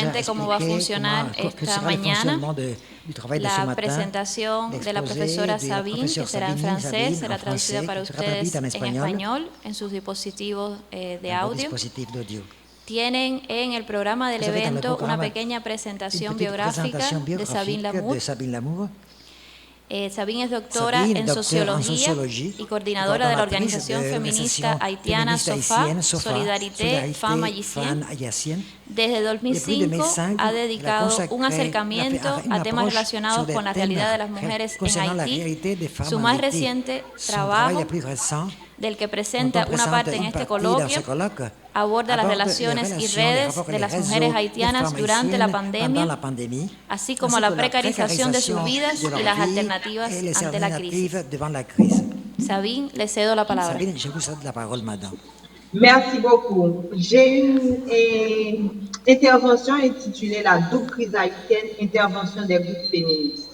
brevemente cómo va a funcionar esta mañana. La presentación de la profesora Sabine, que será en francés, será traducida para ustedes en español en sus dispositivos de audio. Tienen en el programa del evento una pequeña presentación biográfica de Sabine Lamour. Sabine es doctora en Sociología y coordinadora de la organización feminista haitiana SOFA, Solidarité Femmes Haïtiennes. Desde 2005 ha dedicado un acercamiento a temas relacionados con la realidad de las mujeres en Haití. Su más reciente trabajo, del que presenta una parte en este coloquio, aborda las relaciones y redes de las mujeres haitianas durante la pandemia, así como la precarización de sus vidas y las alternativas ante la crisis. Sabine, le cedo la palabra. Sabine, je vous cède la parole, madame. Merci beaucoup. J'ai une intervention intitulée La double crise haïtienne, intervention des groupes féministes.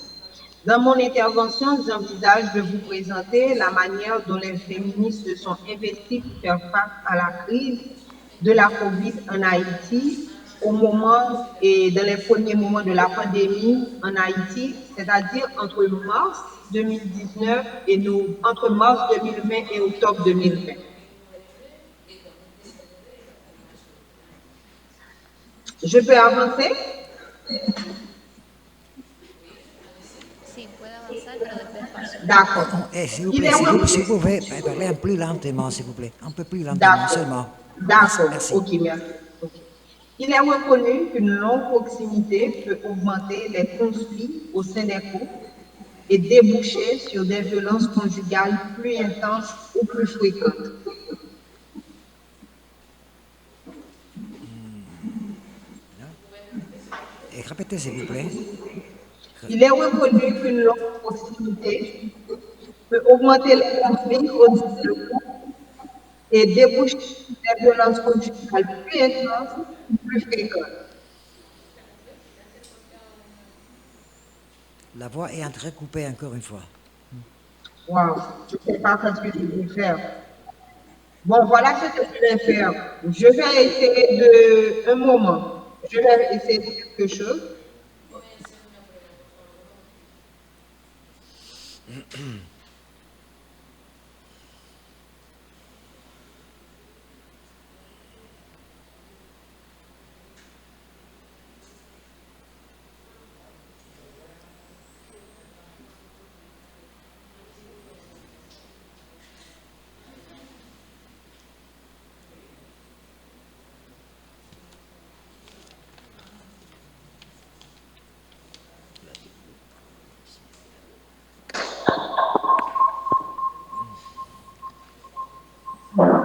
Dans mon intervention, j'envisage de vous présenter la manière dont les féministes se sont investies pour faire face à la crise de la COVID en Haïti au moment et dans les premiers moments de la pandémie en Haïti, c'est-à-dire entre mars 2019 et entre mars 2020 et octobre 2020. Je peux avancer? D'accord. S'il vous plaît, si vous pouvez parler un peu plus lentement, s'il vous plaît. Un peu plus lentement seulement. D'accord, ok, merci. Okay. Il est reconnu qu'une longue proximité peut augmenter les conflits au sein des couples et déboucher sur des violences conjugales plus intenses ou plus fréquentes. Et répétez, s'il vous plaît. Il est reconnu qu'une longue proximité peut augmenter les conflits au sein du couple et déboucher sur des violences conjugales plus intenses ou plus fréquentes. La voix est entrecoupée encore une fois. Waouh, je ne sais pas ce que je vais faire. Bon, voilà ce que je vais faire. Je vais essayer de... Un moment. Je vais essayer de quelque chose.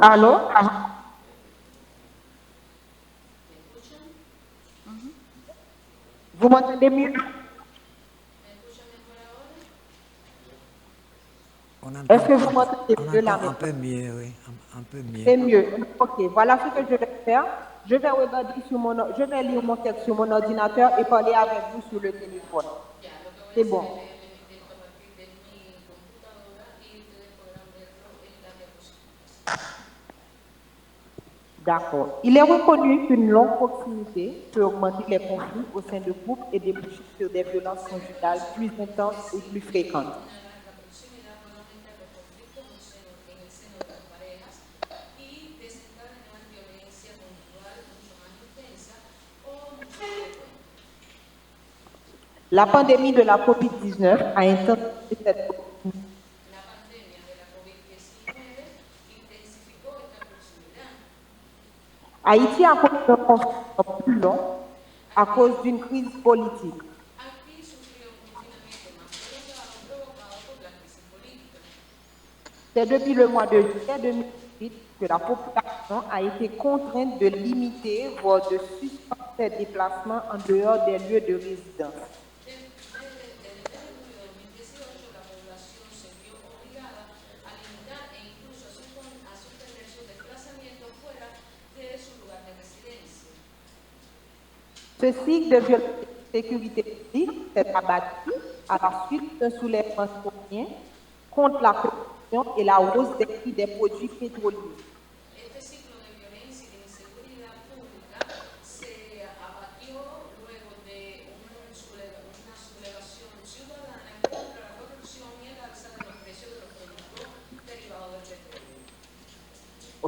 Allô? Vous m'entendez mieux? Est-ce que vous m'entendez mieux là? Un peu mieux, oui. Un peu mieux. C'est mieux. Ok, voilà ce que je vais faire. Je vais regarder je vais lire mon texte sur mon ordinateur et parler avec vous sur le téléphone. C'est bon. D'accord. Il est reconnu qu'une longue proximité peut augmenter les conflits au sein de couples et déboucher sur des violences conjugales plus intenses ou plus fréquentes. La pandémie de la COVID-19 a intensifié cette proximité. Haïti a connu un conflit plus long à cause d'une crise politique. C'est depuis le mois de juillet 2018 que la population a été contrainte de limiter, voire de suspendre ses déplacements en dehors des lieux de résidence. Ce cycle de violence et de sécurité publique s'est abattu à la suite d'un soulèvement citoyen contre la corruption et la hausse des prix des produits pétroliers.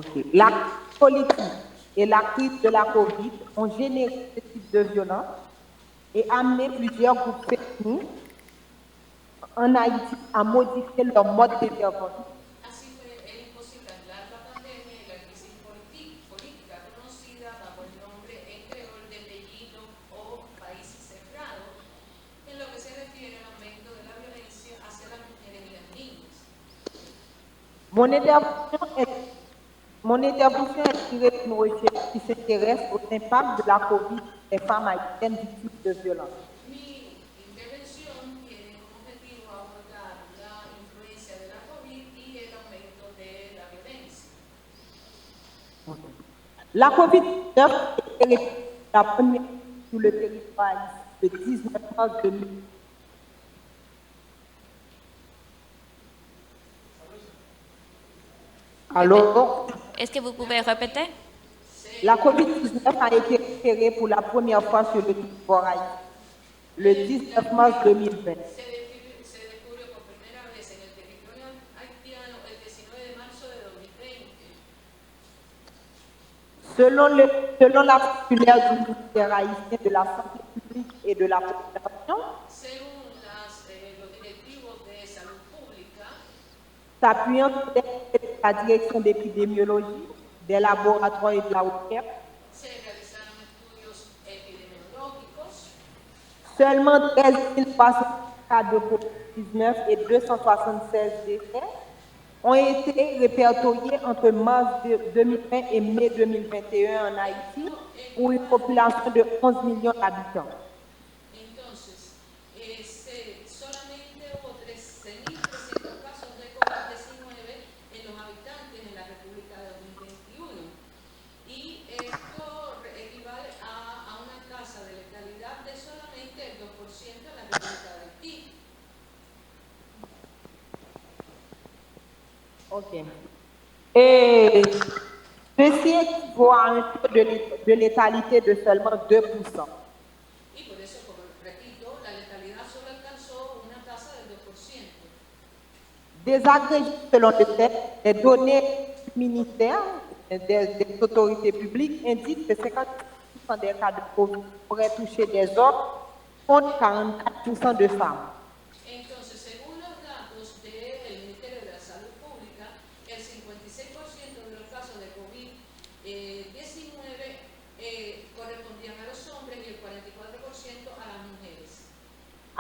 Okay. La politique et la crise de la COVID ont généré ce type de violence et amené plusieurs groupes féminins en Haïti à modifier leur mode d'intervention. Mon intervention est tirée d'une recherche qui s'intéresse aux impacts de la COVID sur les femmes haïtiennes victimes de violence. La COVID-19 est la première sur le territoire le 19 mars 2000. Alors, est-ce que vous pouvez répéter? La COVID-19 a été repérée pour la première fois sur le territoire haïtien le 19 mars 2020. Selon la circulaire du ministère haïtien de la Santé publique et de la Population, s'appuyant sur la direction d'épidémiologie, des laboratoires et de la recherche, seulement 13 300 cas de COVID-19 et 276 décès ont été répertoriés entre mars 2020 et mai 2021 en Haïti, pour une population de 11 millions d'habitants. Ok. Et ceci équivaut à un taux de létalité de seulement 2%. Désagrégé selon le texte, les données du ministère, des autorités publiques indiquent que 50% des cas de COVID pourraient toucher des hommes contre 44% de femmes.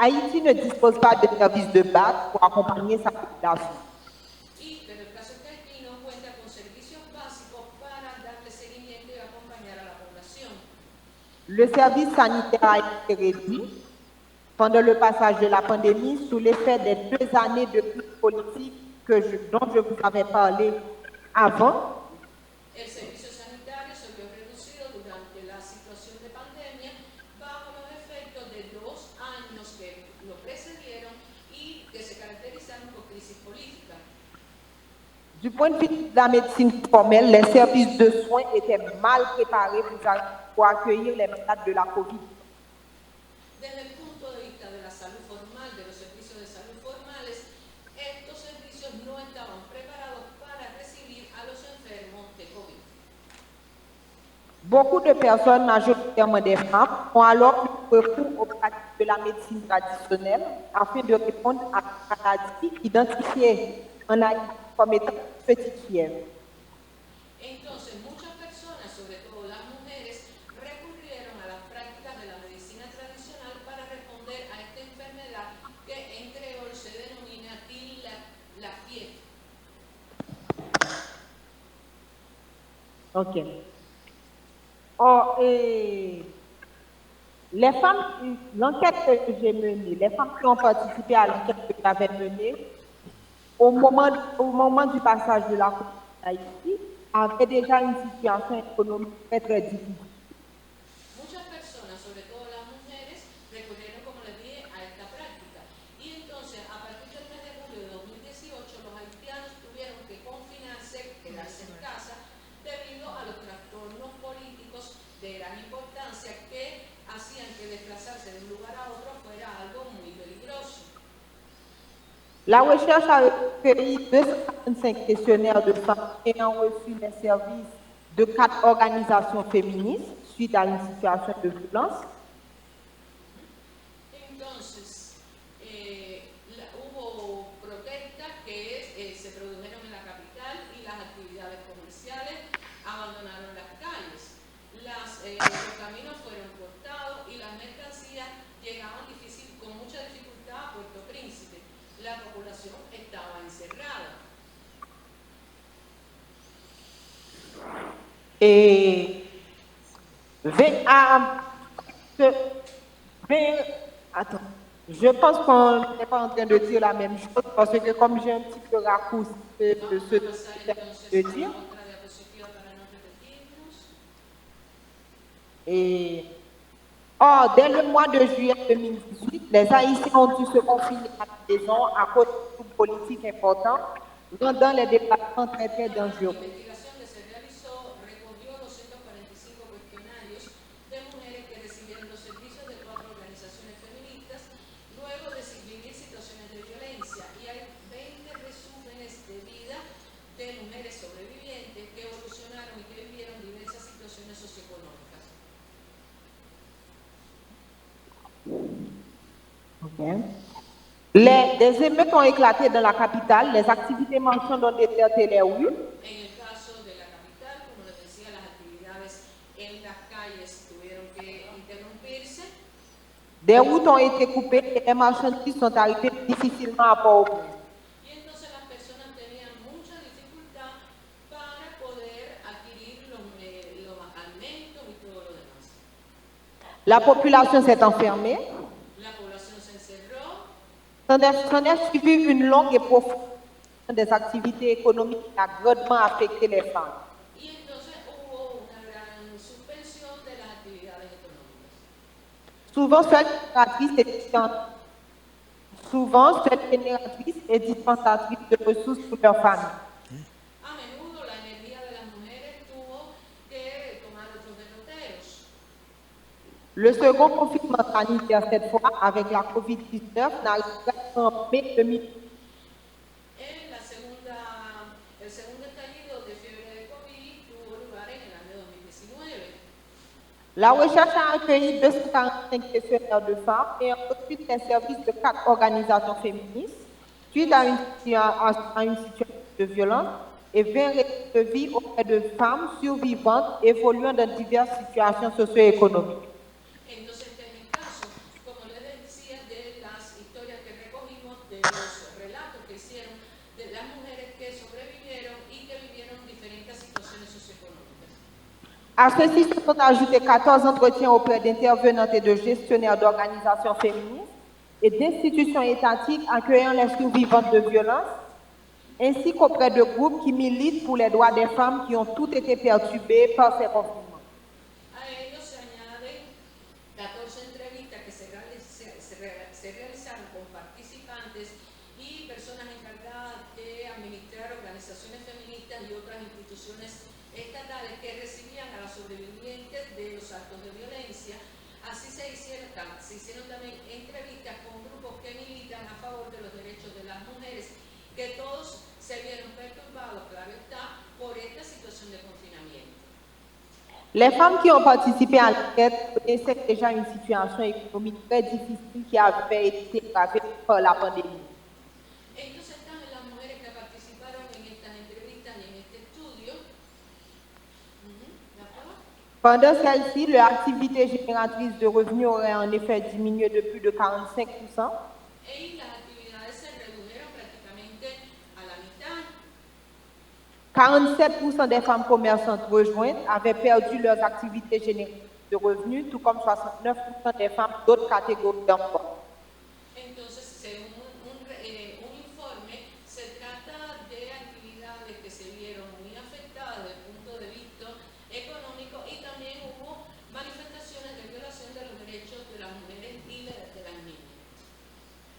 Haïti ne dispose pas de services de base pour accompagner sa population. Le service sanitaire a été réduit pendant le passage de la pandémie sous l'effet des 2 années de crise politique dont je vous avais parlé avant. Du point de vue de la médecine formelle, les services de soins étaient mal préparés pour accueillir les malades de la COVID. Desde el punto de vista de la salud formal, de los servicios de salud formales, estos servicios no estaban preparados para recibir a los enfermos de COVID. Beaucoup de personnes, majoritairement des femmes, ont alors eu recours aux pratiques de la médecine traditionnelle afin de répondre à la maladie identifiée en Haïti comme étant petite fièvre. Entonces, muchas personas, sobre todo las mujeres, recurrieron a las prácticas de la medicina tradicional para responder a esta enfermedad que en creol se denomina la fiebre. Ok. Les femmes, l'enquête que j'ai menée, les femmes qui ont participé à l'enquête que j'avais menée, au moment du passage de la COVID en Haïti, avaient déjà une situation économique très, très difficile. Muchas personas, sobre todo las mujeres, recurrieron, como les dije, a esta práctica. Y entonces, a partir del mes de julio de 2018, los haitianos tuvieron que confinarse, quedarse en casa, debido a los trastornos políticos de gran importancia que hacían que desplazarse de un lugar a otro fuera algo muy peligroso. La recherche a recueilli 245 questionnaires de femmes ayant reçu les services de 4 organisations féministes suite à une situation de violence. Entonces, hubo protestas que se produjeron en la capital y las actividades comerciales abandonaron las calles. Los caminos fueron cortados y las mercancías llegaban con mucha dificultad a Puerto Príncipe. La población estaba encerrada. Attends, je pense qu'on n'est pas en train de dire la même chose parce que comme j'ai un petit peu raccourci de ce que je veux dire, dès le mois de juillet 2018, les Haïtiens ont dû se confiner à la maison à cause de troubles politiques importants, rendant les déplacements très très dangereux. Des émeutes ont éclaté dans la capitale, les activités marchandes ont déserté les rues. Des routes ont été coupées et les marchandises sont arrivées difficilement à Port-au-Prince. La population s'est enfermée. S'en est suivi une longue et profonde des activités économiques qui a grandement affecté les femmes. Souvent, seule génératrice et dispensatrice de ressources pour leur famille. Le second confinement sanitaire, cette fois, avec la COVID-19, n'arrive pas en mai 2020. La recherche a accueilli 245 questionnaires de femmes et ensuite les services de 4 organisations féministes suite à une situation de violence et 20 récits de vie auprès de femmes survivantes évoluant dans diverses situations socio-économiques. À ceci se sont ajoutés 14 entretiens auprès d'intervenantes et de gestionnaires d'organisations féministes et d'institutions étatiques accueillant les survivantes de violences, ainsi qu'auprès de groupes qui militent pour les droits des femmes qui ont toutes été perturbés par ces confinements. Se hicieron también entrevistas con grupos que militan a favor de los derechos de las mujeres, que todos se vieron perturbados, claro está, por esta situación de confinamiento. Les femmes qui ont participé à l'enquête connaissaient déjà une situation économique très difficile qui avait été aggravée par la pandémie. Entonces están las mujeres que participaron en estas entrevistas y en este estudio. Pendant celle-ci, leur activité génératrice de revenus aurait en effet diminué de plus de 45%. Et las actividades se redujeron prácticamente a la mitad. 47% des femmes commerçantes rejointes avaient perdu leurs activités génératrices de revenus, tout comme 69% des femmes d'autres catégories d'emploi.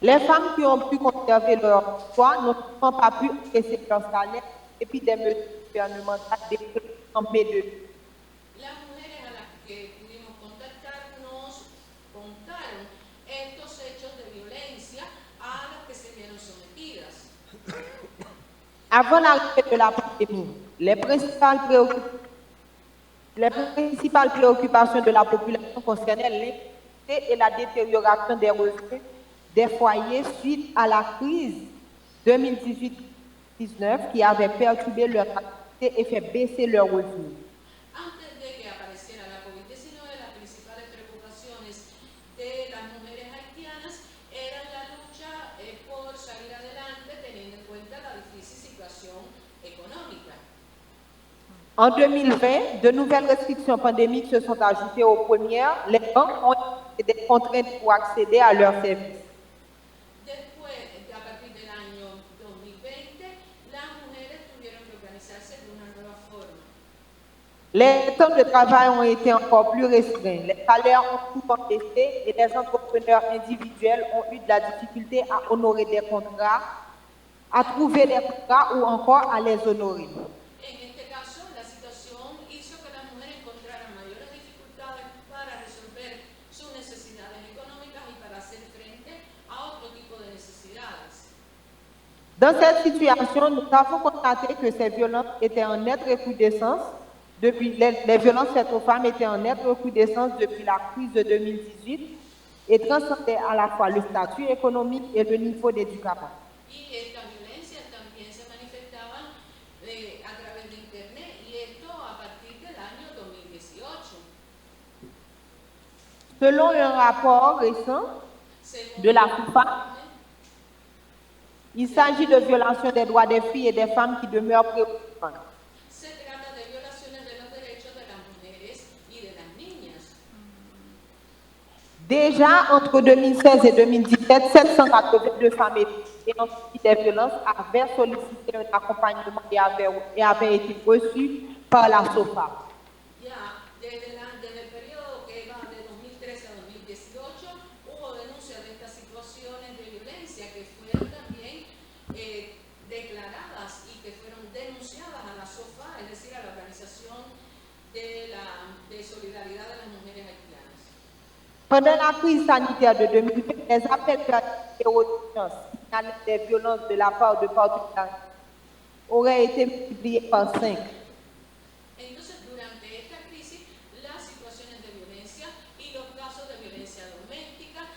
Les femmes qui ont pu conserver leur emploi n'ont pas pu encaisser leur salaire et puis des mesures gouvernementales en mai 2000. Las mujeres a las que pudimos contactar nos contaron estos hechos de violencia a los que se vieron sometidas. Avant l'arrivée de la pandémie, les principales préoccupations de la population concernaient l'insécurité et la détérioration des revenus des foyers suite à la crise 2018-19 qui avait perturbé leur activité et fait baisser leurs revenus. Antes de que apareciera la COVID-19, las principales preocupaciones de las mujeres haitianas eran la lucha por salir adelante teniendo en cuenta la difícil situación económica. En 2020, de nouvelles restrictions pandémiques se sont ajoutées aux premières. Les banques ont été contraintes pour accéder à leurs services. Después, a partir del año 2020, las mujeres tuvieron que organizarse de una nueva forma. Les temps de travail ont été encore plus restreints. Les salaires ont souvent baissé et les entrepreneurs individuels ont eu de la difficulté à honorer des contrats, à trouver des contrats ou encore à les honorer. En este caso, la situación hizo que las mujeres encontraran mayores dificultades para resolver sus necesidades económicas y para hacer frente a otro tipo de necesidades. Dans cette situation, nous avons constaté que ces violences étaient en nette recrudescence. Les violences faites aux femmes étaient en nette recrudescence depuis la crise de 2018 et transcendaient à la fois le statut économique et le niveau d'éducation. Y estas violencias también se manifestaban a través de Internet, y esto a partir del año 2018. Selon un rapport récent de la FUFA, il s'agit de violations des droits des filles et des femmes qui demeurent préoccupantes. Se trata de violaciones de los derechos de las mujeres y de las niñas. Déjà, entre 2016 et 2017, 782 femmes ayant subi des violences avaient sollicité un accompagnement et avaient été reçues par la SOFA. Ya desde el periodo que va de 2013 a 2018 hubo denuncias de estas situaciones de violencia que fueron también declaradas y que fueron denunciadas a la SOFA, es decir, a la Organización de Solidaridad de las Mujeres Haitianas. Pendant la crise sanitaire de 2020, les appels d'urgence signalés des violences de la part de partenaires auraient été multipliés par 5. Entonces, durante esta crisis, las situaciones de violencia y los casos de violencia doméstica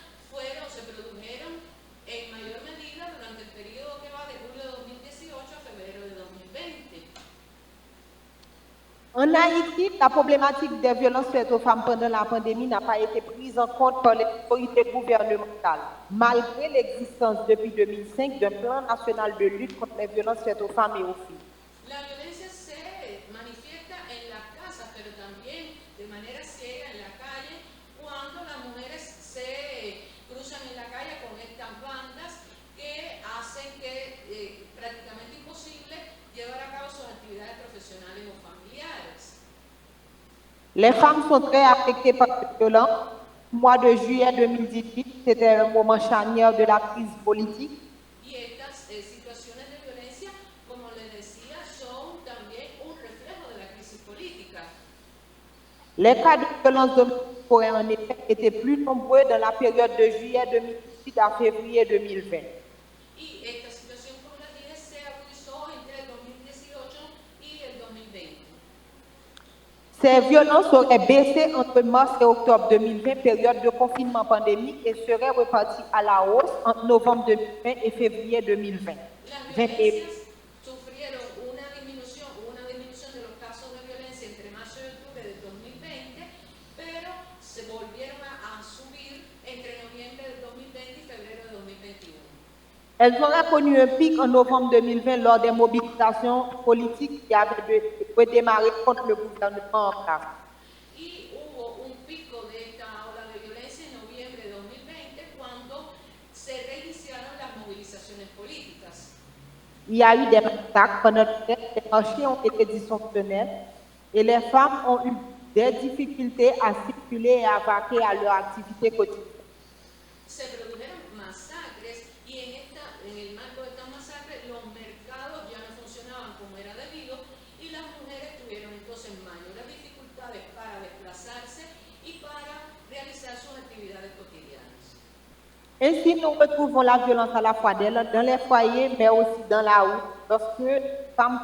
se produjeron en mayor medida durante el periodo que va de julio de 2018 a febrero de 2020. En Haïti, la problématique des violences faites aux femmes pendant la pandémie n'a pas été prise en compte par les autorités gouvernementales, malgré l'existence depuis 2005 d'un plan national de lutte contre les violences faites aux femmes et aux filles. La violencia se manifiesta en las casas, pero también de manera ciega en la calle, cuando las mujeres se cruzan en la calle con estas bandas que hacen que prácticamente imposible llevar a cabo sus actividades profesionales o familiares. Les femmes sont très affectées par cette violence. Le mois de juillet 2018, c'était un moment charnière de la crise politique. Y estas situaciones de violencia, como les decía, son también un reflejo de la crisis política. Les cas de violence domestique auraient en effet été plus nombreux dans la période de juillet 2018 à février 2020. Y esta situación, como les dije, se agudizó entre el 2018 y el 2020. Ces violences auraient baissé entre mars et octobre 2020, période de confinement pandémique, et seraient reparties à la hausse entre novembre 2020 et février 2020. Las violencias sufrieron una disminución de los casos de violencia entre marzo y octubre del 2020, pero se volvieron a subir entre noviembre del 2020 y febrero de 2021. Elles auraient connu un pic en novembre 2020 lors des mobilisations politiques qui avaient redémarré contre le gouvernement en place. Y hubo un pico de esta ola de violencia en noviembre de 2020 cuando se reiniciaron las movilizaciones políticas. Il y a eu des attaques pendant que les marchés ont été dysfonctionnels et les femmes ont eu des difficultés à circuler et à vaquer à leur activité quotidienne. Se produjeron masacres y en el marco de estas masacres los mercados ya no funcionaban como era debido y las mujeres tuvieron entonces mayores dificultades para desplazarse y para realizar sus actividades cotidianas. Ainsi, nous retrouvons la violence à la fois dans les foyers, mais aussi dans la rue, lorsque femmes.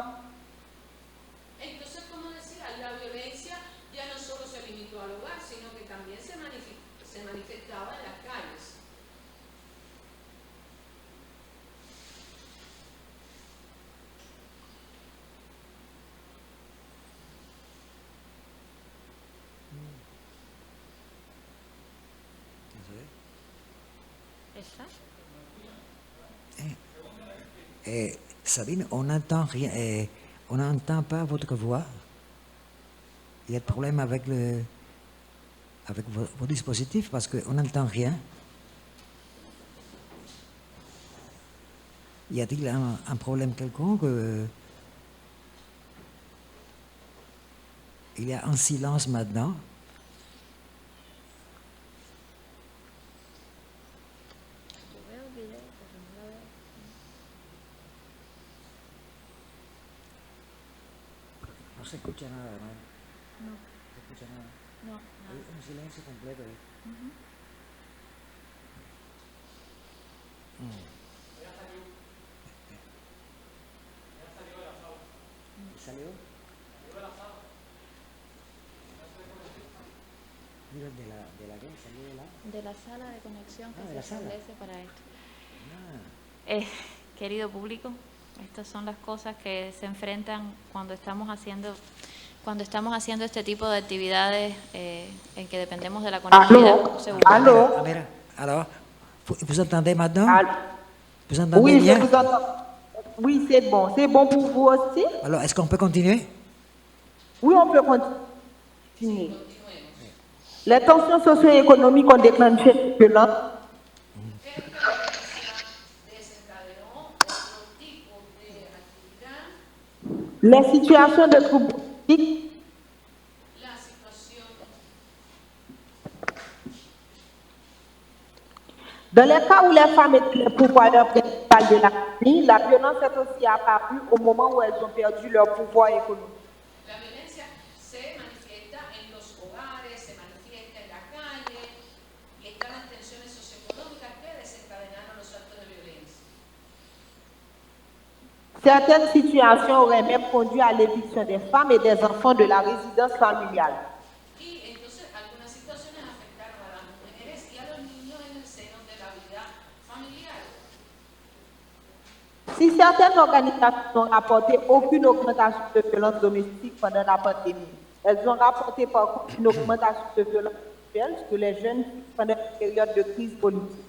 Entonces, como decía, la violencia ya no solo se limitó al hogar, sino que también se manifestaba en las calles. Sabine, on n'entend rien, on n'entend pas votre voix. Il y a de problème avec vos dispositifs parce qu'on n'entend rien. Y a-t-il un problème quelconque? Il y a un silence maintenant. No se escucha nada, ¿no? No. ¿Se escucha nada? No. Hay un silencio completo ahí. ¿Salió? Mira, ¿de la qué? ¿Salió de la? De la sala de conexión que de se la sala. establece para esto. Querido público, estas son las cosas que se enfrentan cuando estamos haciendo este tipo de actividades en que dependemos de la conectividad. Allô? Alors, vous entendez maintenant? Vous entendez oui, bien? Je vous entends. Oui, c'est bon. C'est bon pour vous aussi? Alors, est-ce qu'on peut continuer? Oui, on peut continuer. Les tensions socio-économiques ont déclenché la violence. Les situations de troubles politiques. Dans les cas où les femmes étaient les pourvoyeurs principaux de la famille, la violence est aussi apparue au moment où elles ont perdu leur pouvoir économique. La violencia se manifiesta en los hogares, se manifiesta en la calle, y están las tensiones socioeconómicas que desencadenaron los actos de violencia. Certaines situations auraient même conduit à l'éviction des femmes et des enfants de la résidence familiale. Y entonces algunas situaciones afectaron a las mujeres y a los niños en el seno de la vida familiar. Si certaines organisations n'ont rapporté aucune augmentation de violence domestique pendant la pandémie, elles ont rapporté par contre une augmentation de violence sexuelle sur les jeunes pendant la période de crise politique.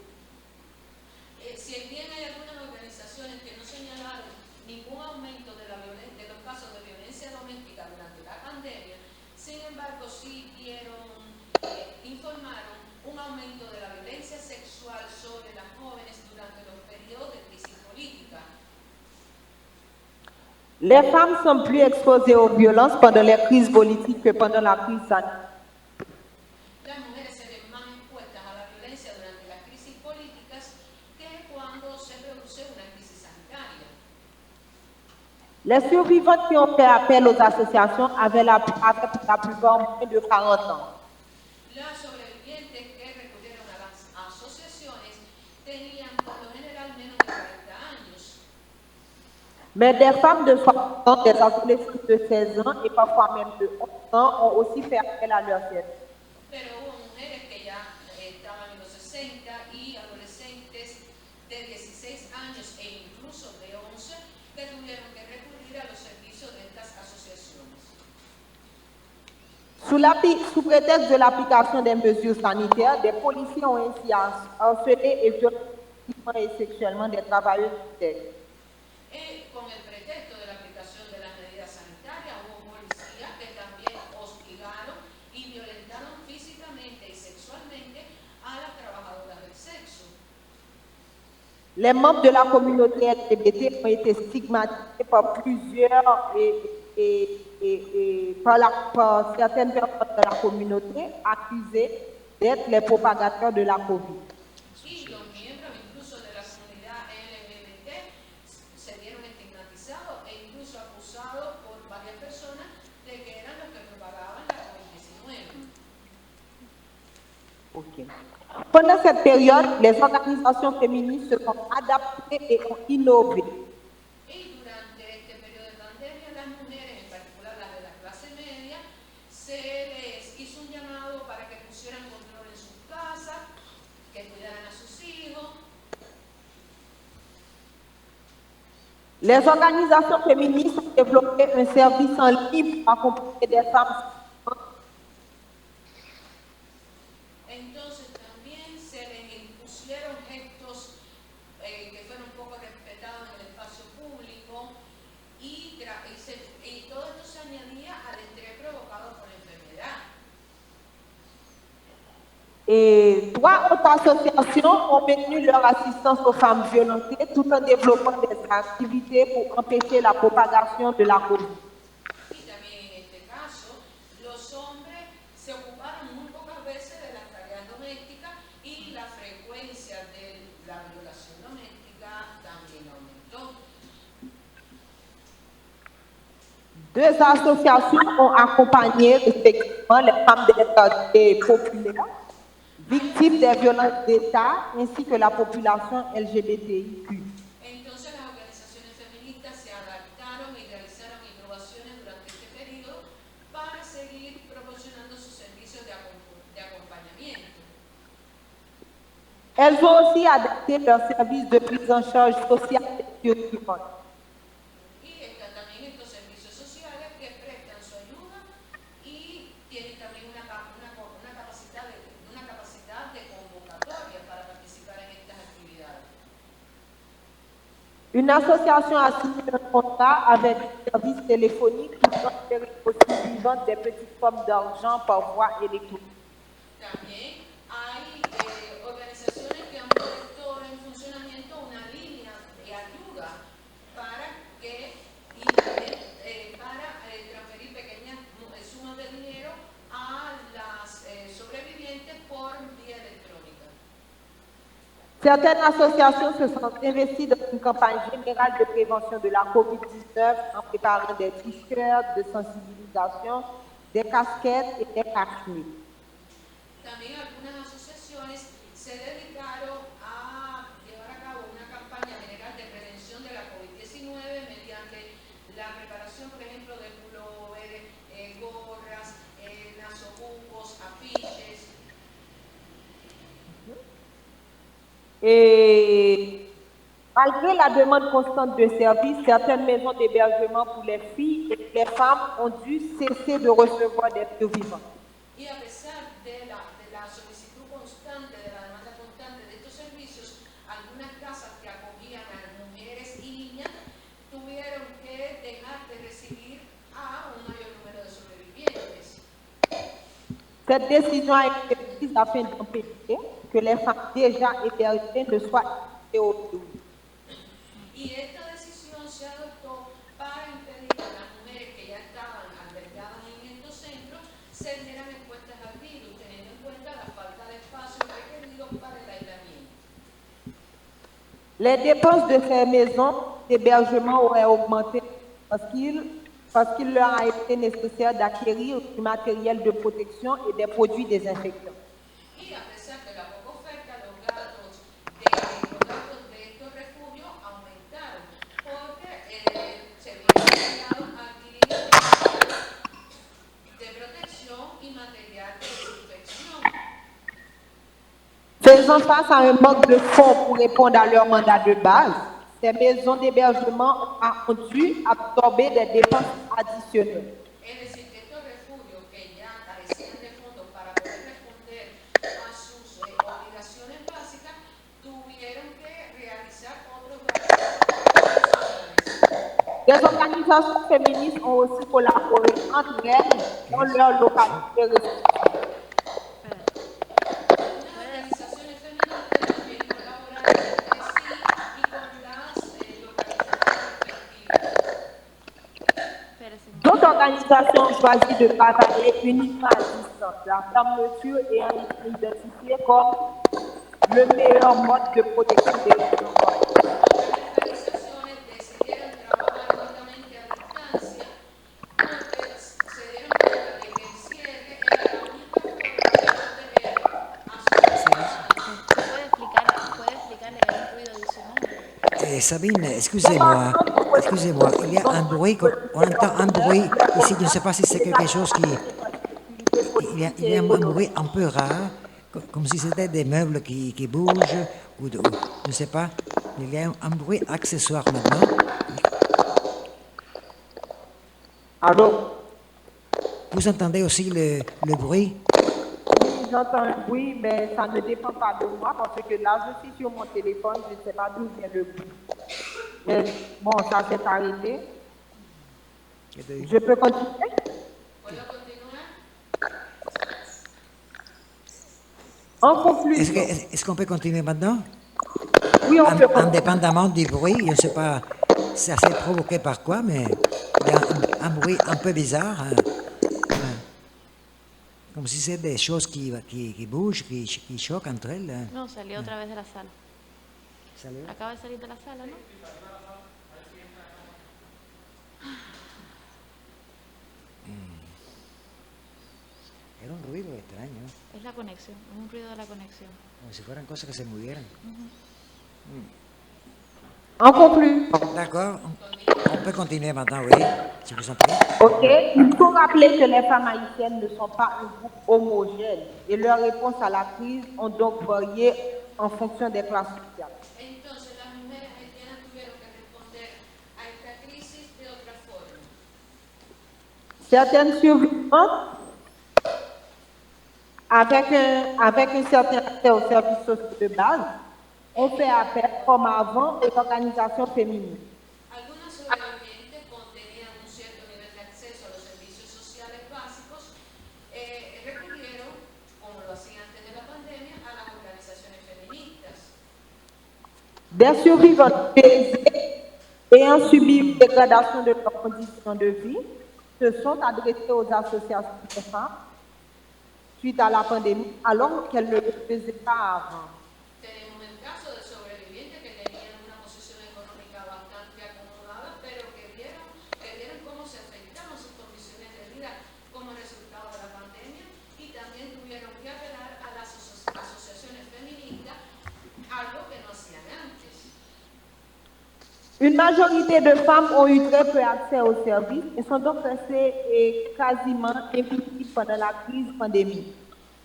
Si bien hay algunas organizaciones que no señalaron ningún aumento de los casos de violencia doméstica durante la pandemia, sin embargo sí informaron un aumento de la violencia sexual sobre las jóvenes durante los periodos de crisis política. Les femmes sont plus exposées aux violences pendant les crises politiques que pendant la crise sanitaire. Las mujeres se ven más expuestas a la violencia durante las crisis políticas que cuando se produce una crisis sanitaria. Les survivantes qui ont fait appel aux associations avaient la plupart moins de 40 ans. Las sobrevivientes que recurrieron a las asociaciones tenían por lo general menos de 40 años. Mais des femmes de 60 ans, des adolescentes de 16 ans et parfois même de 11 ans ont aussi fait appel à leur service. Pero hubo mujeres que ya estaban en los 60 y adolescentes de 16 años e incluso de 11 que tuvieron que recurrir a los servicios de estas asociaciones. Sous prétexte de l'application des mesures sanitaires, des policiers ont ainsi harcelé et violé physiquement et sexuellement des travailleurs du texte. Con el pretexto de la aplicación de las medidas sanitarias, hubo policías que también hostigaron y violentaron físicamente y sexualmente a las trabajadoras del sexo. Les membres de la communauté LGBT ont été stigmatisés par plusieurs par certaines personnes de la communauté accusées d'être les propagateurs de la COVID. Y los miembros incluso de la comunidad LGBT se vieron estigmatizados e incluso acusados por varias personas de que eran los que propagaban la COVID-19. Ok. Pendant cette période, les organisations féministes se sont adaptées et ont innové. Y durante este periodo de pandemia, las mujeres, en particular las de la clase media, se les hizo un llamado para que pusieran control en sus casas, que cuidaran a sus hijos. Les organisations féministes ont développé un service en ligne pour accompagner des femmes. Entonces también se les impusieron gestos que fueron un poco respetados en el espacio público y todo esto se añadía al estrés provocado por la enfermedad. Et 3 autres associations ont maintenu leur assistance aux femmes violentées tout en développant des activités pour empêcher la propagation de la COVID. Y también en este caso, los hombres se ocuparon muy pocas veces de las tareas domésticas y la frecuencia de la violación doméstica también aumentó. 2 associations ont accompagné respectivement les femmes des quartiers populaires, victimes des violences d'État, ainsi que la population LGBTIQ. Entonces las organizaciones feministas se adaptaron y realizaron innovaciones durante este periodo para seguir proporcionando sus servicios de acompañamiento. Elles ont aussi adapté leurs services de prise en charge sociale et survivante. Y están también estos servicios sociales que prestan su ayuda y tienen también una capacidad de convocatoria para participar en estas actividades. Une association a signé un contrat avec un service téléphonique qui transfère aux survivantes des petites sommes d'argent par voie électronique. También hay organizaciones que han puesto en funcionamiento una línea de ayuda para transferir pequeñas sumas de dinero a las sobrevivientes por vía electrónica. Certaines associations se sont investies dans une campagne générale de prévention de la COVID-19 en préparant des t-shirts de sensibilisation, des casquettes et des cache-nez. También algunas asociaciones se dedicaron a llevar a cabo una campaña general de prevención de la COVID-19 mediante la preparación, por ejemplo, de pullovers, gorras, nasobucos, afiches. Et malgré la demande constante de services, certaines maisons d'hébergement pour les filles et les femmes ont dû cesser de recevoir des survivants. Y a pesar de la solicitud constante, de la demanda constante de estos servicios, algunas casas que acogían a mujeres y niñas tuvieron que dejar de recibir a un mayor número de sobrevivientes. Cette décision a été prise afin d'empêcher que les femmes déjà hébergées ne soient invitées au pays. Y esta decisión se adoptó para impedir a las mujeres que ya estaban albergadas en estos centros se dieran expuestas al virus, teniendo en cuenta la falta de espacio requerido para el aislamiento. Les dépenses de ces maisons d'hébergement auraient augmenté parce qu'il leur a été nécessaire d'acquérir du matériel de protection et des produits désinfectants. Y a pesar de la poca oferta, los gastos de estos refugios aumentaron porque se vieron obligados a adquirir de protección y material de desinfección. Faisant face à un manque de fonds pour répondre à leur mandat de base, ces maisons d'hébergement ont dû absorber des dépenses additionnelles. Es decir, que estos refugios que ya carecían de fondos para poder responder a sus obligaciones básicas, tuvieron que realizar otros gastos adicionales. Les organisations féministes ont aussi collaboré entre elles dans leur localité respective. Las organizaciones feministas también colaboraron entre sí y con las localizaciones respectivas. D'autres organisations ont choisi de travailler uniquement à distance. La fermeture est identifiée comme le meilleur mode de protection des enfants. Las organizaciones decidieron trabajar únicamente a distancia porque se dieron cuenta de que el cierre era la única forma de proteger a sus personas. Sabine, excusez-moi, il y a un bruit, on entend un bruit ici, je ne sais pas si c'est quelque chose qui... Il y a un bruit un peu rare, comme si c'était des meubles qui bougent, ou je ne sais pas, il y a un bruit accessoire maintenant. Alors, vous entendez aussi le bruit? Oui, j'entends un bruit, mais ça ne dépend pas de moi, parce que là, je suis sur mon téléphone, je ne sais pas d'où vient le bruit. Mais bon, ça s'est arrêté. Je peux continuer? En conclusion. Est-ce qu'on peut continuer maintenant? Oui, on peut continuer. Indépendamment du bruit, je ne sais pas, c'est assez provoqué par quoi, mais il y a un bruit un peu bizarre. Hein. Comme si c'est des choses qui bougent, qui choquent entre elles. Hein. No, salió otra vez de la sala. ¿Salió? Acaba de salir de la sala, ¿no? Era un ruido extraño. Es la conexión, es un ruido de la conexión. Como si fueran cosas que se movieran. En conclusion. D'accord. On peut continuer maintenant, oui. Si vous en prie. OK. Il faut rappeler que les femmes haïtiennes ne sont pas un groupe homogène et leurs réponses à la crise ont donc varié en fonction des classes sociales. Entonces, las mujeres haitianas tuvieron que responder a esta crisis de otra forma. Certaines survivantes, avec un certain accès aux services sociaux de base, ont fait appel, comme avant, aux organisations féminines. Algunas sobrevivientes tenían un cierto nivel de acceso a los servicios sociales básicos, recurrieron, como lo hacían antes de la pandemia, a las organizaciones feministas. Des survivantes ayant subi une dégradation de leurs conditions de vie se sont adressées aux associations de femmes suite à la pandémie, alors qu'elles ne le faisaient pas avant. Tenemos el caso de sobrevivientes que tenían una posición económica bastante acomodada, pero que vieron cómo se afectaban sus condiciones de vida como resultado de la pandemia, y también tuvieron que apelar a las asociaciones feministas, algo que no hacían antes. Une majorité de femmes ont eu très peu accès aux services et sont donc restées quasiment invisibles pendant la crise pandémique.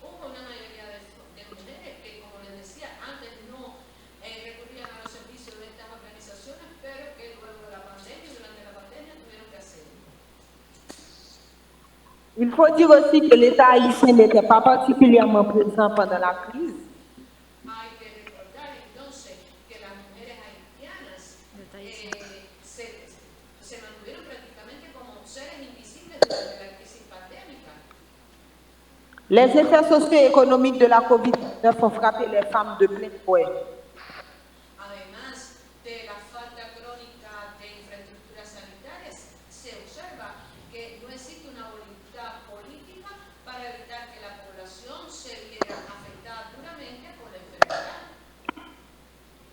Hubo una mayoría de mujeres que, como les decía, antes no recurrían a los servicios de estas organizaciones, pero que luego de la pandemia y durante la pandemia tuvieron que hacerlo. Il faut dire aussi que l'État haïtien n'était pas particulièrement présent pendant la crise. Hay que recordar entonces que las mujeres haitianas se mantuvieron prácticamente como seres invisibles durante la crisis pandémica. Les effets socio-économiques de la COVID-19 ont frappé les femmes de plein fouet. Además de la falta crónica de infraestructuras sanitarias, se observa que no existe una voluntad política para evitar que la población se viera afectada duramente por la enfermedad.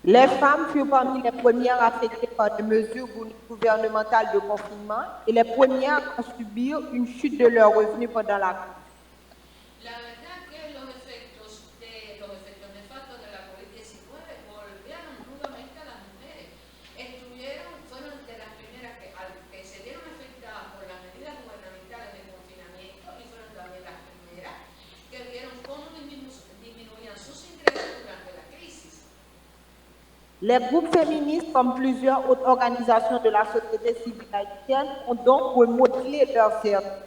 Les femmes furent parmi les premières affectées par les mesures gouvernementales de confinement et les premières à subir une chute de leurs revenus pendant la crise. La verdad que los efectos nefastos de la COVID-19 volvieron nuevamente a las mujeres. Fueron de las primeras que se vieron afectadas por las medidas gubernamentales de confinamiento y fueron también las primeras que vieron cómo disminuían sus ingresos durante la crisis. Les groupes féministes, comme plusieurs autres organisations de la société civile haïtienne, ont donc remodelé leurs services.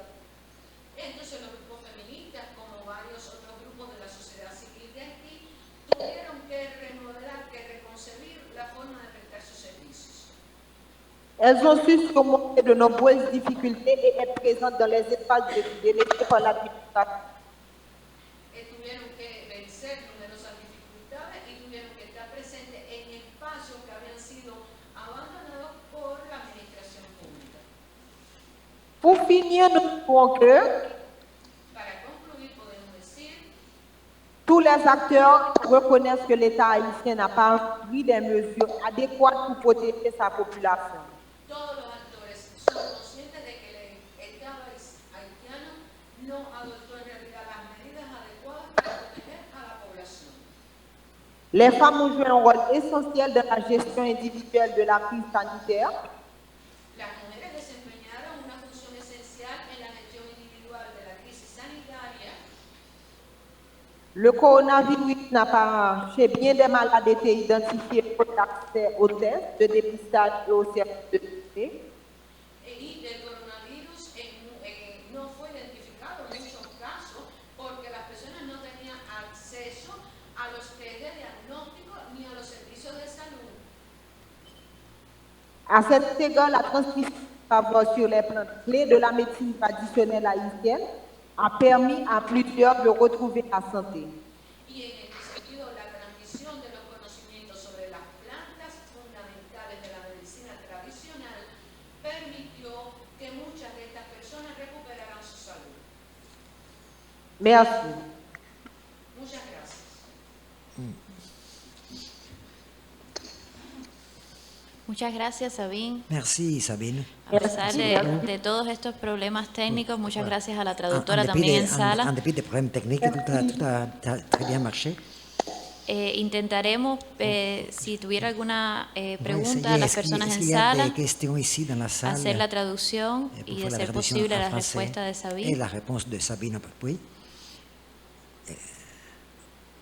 Entonces los grupos feministas, como varios otros grupos de la sociedad civil de Haití, tuvieron que remodelar, que reconcebir la forma de prestar sus servicios. Elles ont su surmonter de nombreuses difficultés et être présentes dans les espaces délaissés par l'administration. Tuvieron que vencer numerosas dificultades y tuvieron que estar presentes en espacios que habían sido abandonados por la administración pública. Pour finir, nous pouvons que Para concluir, podemos decir tous les acteurs reconnaissent que l'État haïtien n'a pas pris des mesures adéquates pour protéger sa population. todos los actores son conscientes de que el Estado haitiano no adoptó en realidad las medidas adecuadas para proteger a la población. Les femmes ont joué un rôle essentiel dans la gestion individuelle de la crise sanitaire. Las mujeres desempeñaron una función esencial en la gestión individual de la crisis sanitaria. Le coronavirus n'a pas, chez bien des malades, été identifié pour l'accès aux tests de dépistage et aux services de santé. Y del coronavirus no fue identificado en muchos casos porque las personas no tenían acceso a los test de diagnóstico ni a los servicios de salud. À cet égard, la transmission de savoir sur les plantes clés de la médecine traditionnelle haïtienne a permis à plusieurs de retrouver la santé. Y en este sentido, la transmisión de los conocimientos sobre las plantas fundamentales de la medicina tradicional permitió que muchas de estas personas recuperaran su salud. Merci. Muchas gracias. Muchas gracias, Sabine. Merci, Sabine. A pesar de todos estos problemas técnicos, muchas gracias a la traductora también en sala. En dépit des problèmes techniques, tout a très bien marché. Intentaremos, si tuviera alguna pregunta a las personas en sala, hacer la traducción y de ser posible la respuesta de Sabine. La réponse de Sabine, oui.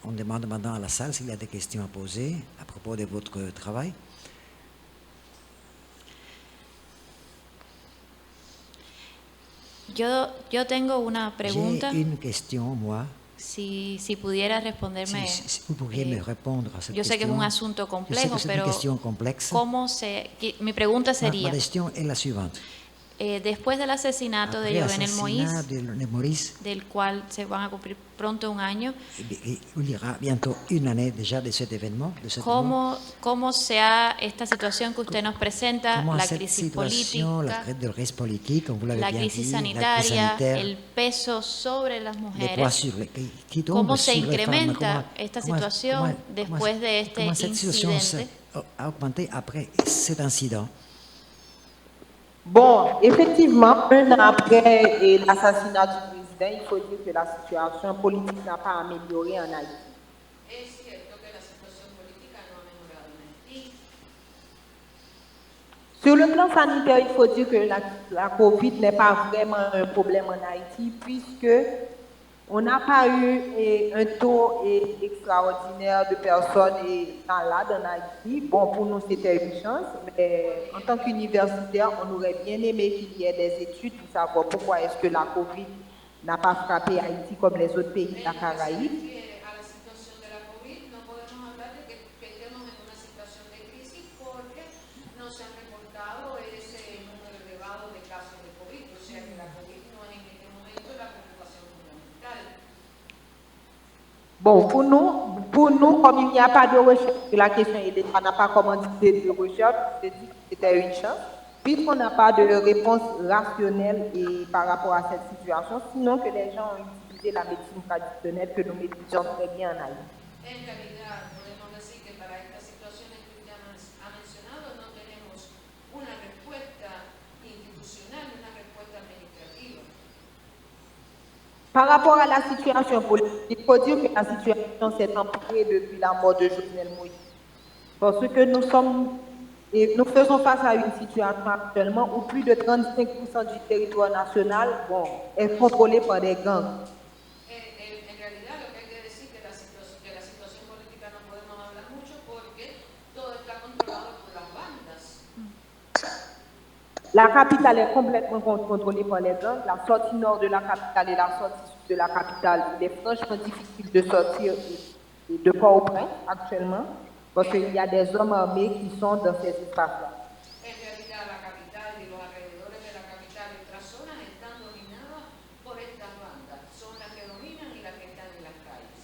On demande maintenant à la salle s'il y a des questions à poser à propos de votre travail. Yo tengo una pregunta. J'ai une question, moi. Si pudiera responderme. Si vous pourriez me répondre a cette yo sé que es un asunto complejo, pero mi pregunta sería. La question est la suivante. Después del asesinato de Jovenel Moïse, del cual se van a cumplir pronto un año, ¿cómo sea esta situación que usted nos presenta, la crisis política, la crisis sanitaria, el peso sobre las mujeres? ¿Cómo se incrementa esta situación después de este incidente? Bon, effectivement, un an après l'assassinat du président, il faut dire que la situation politique n'a pas amélioré en Haïti. Es cierto que la situación política no ha mejorado en Haití. Sur le plan sanitaire, il faut dire que la COVID n'est pas vraiment un problème en Haïti puisque on n'a pas eu un taux extraordinaire de personnes malades en Haïti. Bon, pour nous, c'était une chance, mais en tant qu'universitaire, on aurait bien aimé qu'il y ait des études pour savoir pourquoi est-ce que la COVID n'a pas frappé Haïti comme les autres pays de la Caraïbe. Bon, pour nous, comme il n'y a pas de recherche sur la question et l'État n'a pas commandité de recherche, c'est dit que c'était une chance, puisqu'on n'a pas de réponse rationnelle par rapport à cette situation, sinon que les gens ont utilisé la médecine traditionnelle que nous maîtrisons très bien en Haïti. En realidad, podemos decir que para estas situaciones que usted ha mencionado no tenemos una respuesta institucional, una respuesta administrativa. Par rapport à la situation politique, il faut dire que la situation s'est empirée depuis la mort de Jovenel Moïse. Parce que nous faisons face à une situation actuellement où plus de 35% du territoire national est contrôlé par des gangs. En realidad, lo que hay que decir que la situación política no podemos hablar mucho porque todo está controlado por las bandas. La capitale est complètement contrôlée par les gangs. La sortie nord de la capitale et la sortie sud de la capitale, il est franchement difficile de sortir de Port-au-Prince actuellement parce qu'il y a des hommes armés qui sont dans ces espaces-là. En realidad, la capital y los alrededores de la capital y otras zonas están dominadas por estas bandas. Son las que dominan y las que están en las calles.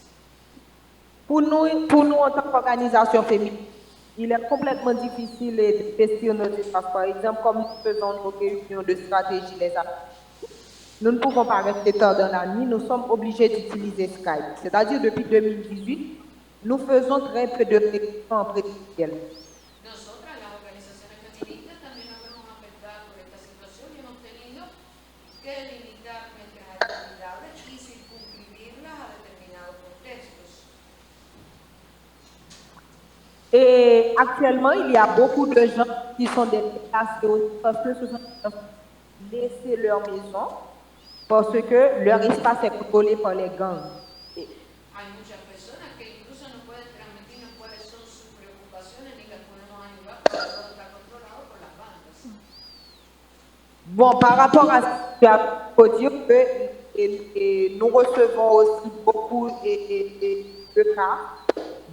Pour nous en tant qu'organisation féminine, il est complètement difficile de investir nos espaces. Par exemple, comme nous faisons nos réunions de stratégie, nous ne pouvons pas rester tard dans la nuit, nous sommes obligés d'utiliser Skype. C'est-à-dire, depuis 2018, nous faisons très peu de réunions en présentiel. Nosotras, las organizaciones feministas, también nos vemos afectadas por esta situación y hemos tenido que limitar nuestras actividades y circunscribirlas a determinados contextos. Et actuellement, il y a beaucoup de gens qui sont déplacés aussi parce que ce sont des gens qui ont laissé leur maison parce que leur espace est contrôlé par les gangs. Hay muchas personas que incluso no pueden transmitirnos cuáles son sus preocupaciones ni las podemos ayudar porque todo está controlado por las bandas. Bon, par rapport à ça, il faut dire que nous recevons aussi beaucoup de cas.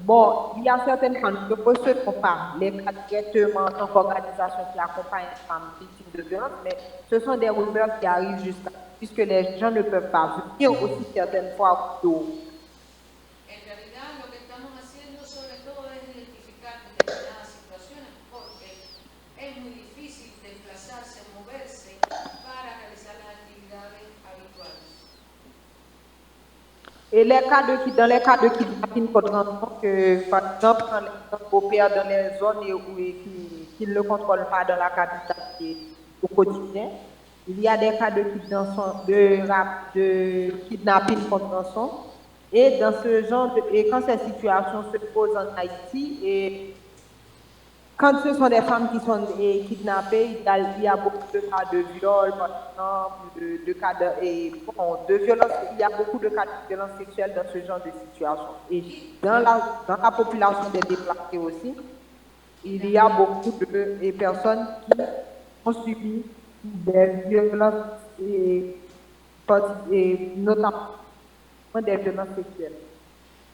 Bon, il y a certaines femmes qui ne recevons pas les cas directement en tant qu'organisation qui accompagne les femmes victimes de violence, mais ce sont des rumeurs qui arrivent jusqu'à puisque les gens ne peuvent pas venir aussi certaines fois au dos. En realidad lo que estamos haciendo sobre todo es identificar determinadas situaciones porque es muy difícil desplazarse, moverse para realizar las actividades habituales. Et dans les cas de kidnapping, il faut rendre que, par exemple, quand les gens opèrent dans les zones qui ne le contrôlent pas dans la capitale au quotidien, il y a des cas de kidnapping contre rançon. Et dans ce genre et quand ces situations se posent en Haïti, et quand ce sont des femmes qui sont kidnappées, il y a beaucoup de cas de viol, par exemple, de cas de violence. Il y a beaucoup de cas de violence sexuelle dans ce genre de situation. Et dans la population des déplacés aussi, il y a beaucoup de personnes qui ont subi des violences, notamment des violences sexuelles.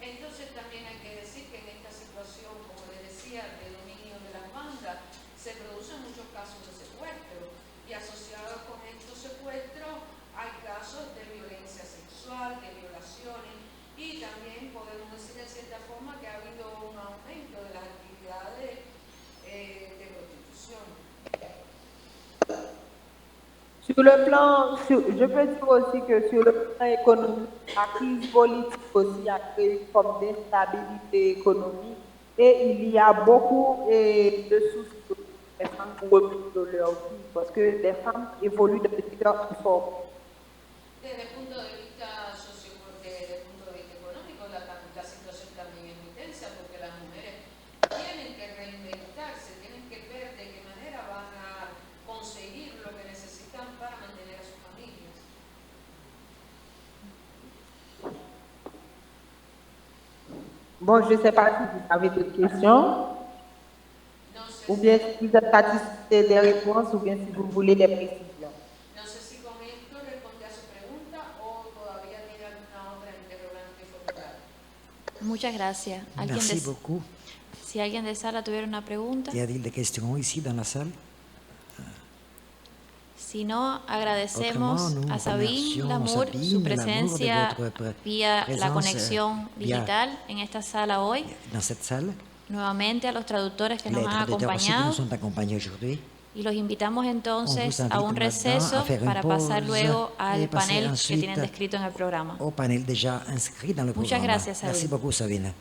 Entonces también hay que decir que en esta situación, como les decía, de dominio de las bandas, se producen muchos casos de secuestro y asociados con estos secuestros hay casos de violencia sexual, de violaciones y también podemos decir de cierta forma que ha habido un aumento de las actividades de prostitución. Sur le plan, je peux dire aussi que sur le plan économique, la crise politique aussi a créé une forme d'instabilité économique et il y a beaucoup de soucis pour les femmes pour revenir de leur vie parce que les femmes évoluent dans des secteurs informels. Desde el punto de vista económico, la situación también es muy tensa porque las mujeres tienen que reinventarse, tienen que ver de qué manera van a conseguir lo que necesitan para mantener a sus familias. Bon, je ne sais pas si vous avez d'autres questions, ou bien si vous êtes satisfait des réponses, ou bien si vous voulez des précisions. No sé si con esto responde a su pregunta o todavía tiene alguna otra interrogante formulada. Muchas gracias. Merci beaucoup. Si alguien de sala tuviera una pregunta. Y a-t-il des questions ici dans la salle? Si no, agradecemos a Sabine Lamour su presencia vía la conexión digital en esta sala hoy. Nuevamente a los traductores que nos han acompañado. Y los invitamos entonces a un receso para pasar luego al panel que tienen descrito en el programa. Muchas gracias, Sabine. Merci beaucoup, Sabine.